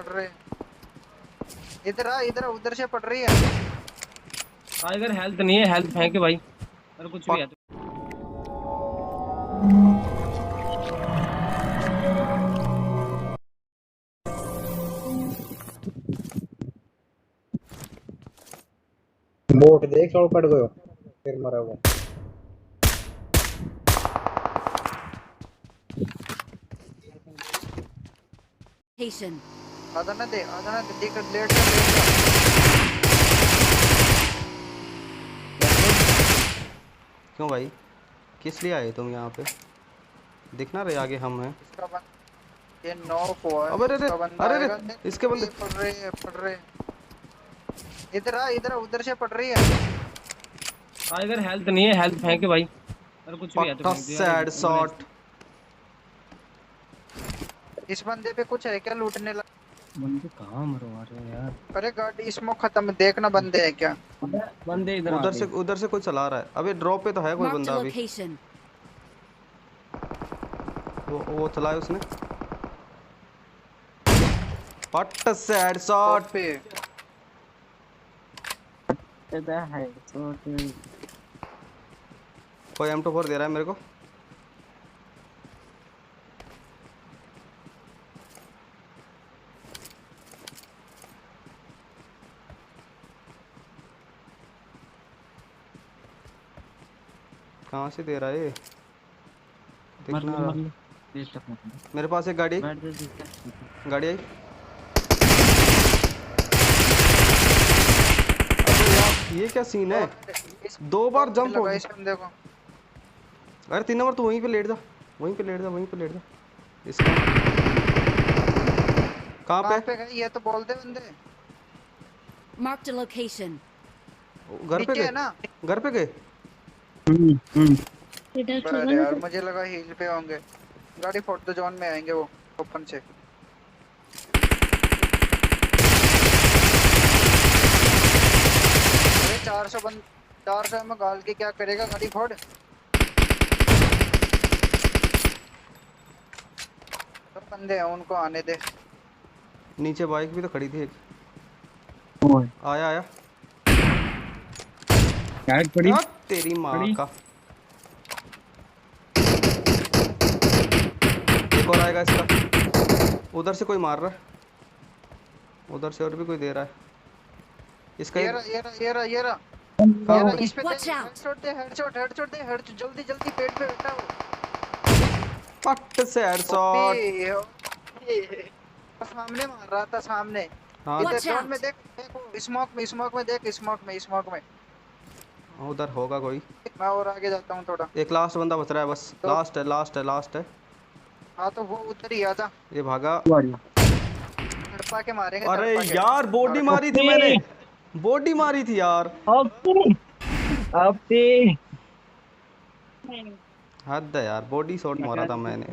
पड़ रहे हैं। इधर आ, इधर उधर से पड़ रही है। टाइगर हेल्थ नहीं है, हेल्थ फेंक के भाई और कुछ भी है तो। बोट देख चौड़ पड़ गयो फिर मरा हुआ। आधा ना दे देख लेट का। क्यों भाई, किस लिए आए तुम यहाँ पे? दिख ना रहे आगे हम हैं। इसका बंदा ये नॉक हुआ है। अबे रे रे, इसका बंदा अरे रे, आएगा। देख इसके बंदे। पड़ रहे हैं। इधर आ, इधर उधर से पड़ रही है। टाइगर हेल्थ नहीं है, हेल्थ फेंक के भाई और कुछ भी है तो पट्टा फेंक दो यार। Sad shot. इस बंदे पे कुछ है क्या लूटने ला? बंदे कहाँ मरवा रहे हैं यार? अरे गाड़ी स्मोक खत्म, देखना बंदे है क्या। बंदे इधर उधर से कोई चला रहा है। अबे ड्रॉप पे तो है कोई बंदा अभी। वो चलाया उसने। पट्टा सैड शॉट। पे है कोई M24 दे रहा है मेरे को। कहाँ से दे रहा है ये? दिखना रहा। मेरे पास एक गाड़ी गाड़ी आई। अबे यार ये क्या सीन है? दो बार जंप हो गया। इस बंदे को अरे 3 नंबर तू वहीं पे लेट जा, वहीं पे लेट जा, वहीं पे लेट जा। इसका कहाँ कहाँ पे? पे गए ये तो बोल दे बंदे। Marked a location. घर पे नीचे है गए, ना। घर पे गए। अरे यार मुझे लगा हिल पे होंगे। गाड़ी फोर्ट जोन में आएंगे वो ओपन से। अरे 400 में गाल के क्या करेगा गाड़ी फोड़। तो बंदे हैं उनको आने दे। नीचे बाइक भी तो खड़ी थी एक। आया आया पड़ी तेरी माँ खड़ी। का। एक और आएगा इसका। उधर से कोई मार रहा है, उधर से और भी कोई दे रहा है इसका। ये रहा इस पे Watch out. हेडशॉट दे जल्दी पेट पे बैठा हो। पट से हेडशॉट। सामने मार रहा था सामने। हाँ इधर Watch जोन out. में देख स्मोक में देख स्मोक में। उधर होगा कोई। मैं और आगे जाता हूँ थोड़ा। एक लास्ट बंदा बच रहा है बस। तो लास्ट है। हाँ तो वो उधर ही आजा। ये भागा। तड़पा के मारेंगे। अरे तड़पा के। यार बॉडी मारी थी मैंने, बॉडी मारी थी यार। हद है यार, बॉडी शॉट मारा था मैंने।